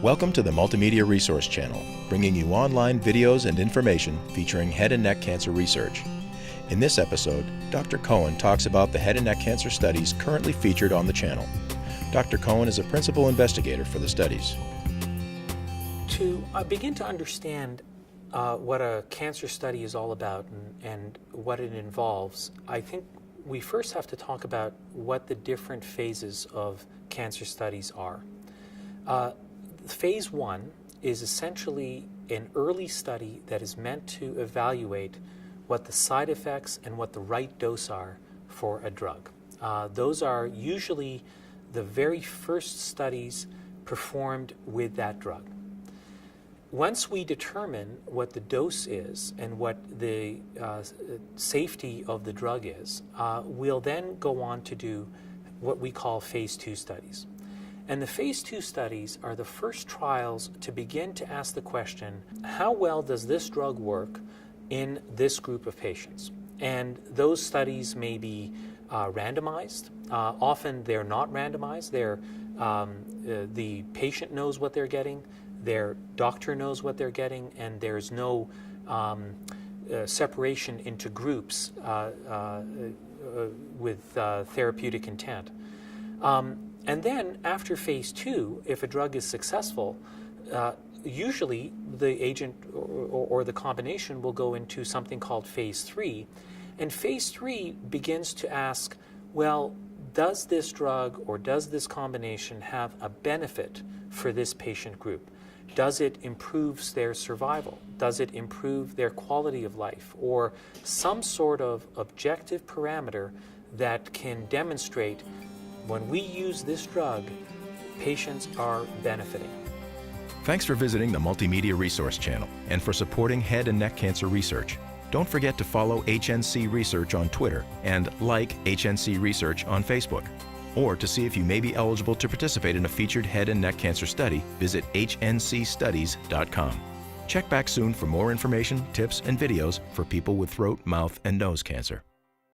Welcome to the Multimedia Resource Channel, bringing you online videos and information featuring head and neck cancer research. In this episode, Dr. Cohen talks about the head and neck cancer studies currently featured on the channel. Dr. Cohen is a principal investigator for the studies. To begin to understand what a cancer study is all about and what it involves, I think we first have to talk about what the different phases of cancer studies are. Phase 1 is essentially an early study that is meant to evaluate what the side effects and what the right dose are for a drug. Those are usually the very first studies performed with that drug. Once we determine what the dose is and what the safety of the drug is, we'll then go on to do what we call phase 2 studies. And the phase 2 studies are the first trials to begin to ask the question, how well does this drug work in this group of patients? And those studies may be randomized. Often they're not randomized. The patient knows what they're getting, their doctor knows what they're getting, and there's no separation into groups with therapeutic intent. And then after phase 2, if a drug is successful, usually the agent or the combination will go into something called phase 3. And phase 3 begins to ask, well, does this drug or does this combination have a benefit for this patient group? Does it improve their survival? Does it improve their quality of life? Or some sort of objective parameter that can demonstrate when we use this drug, patients are benefiting. Thanks for visiting the Multimedia Resource Channel and for supporting head and neck cancer research. Don't forget to follow HNC Research on Twitter and like HNC Research on Facebook. Or to see if you may be eligible to participate in a featured head and neck cancer study, visit hncstudies.com. Check back soon for more information, tips, and videos for people with throat, mouth, and nose cancer.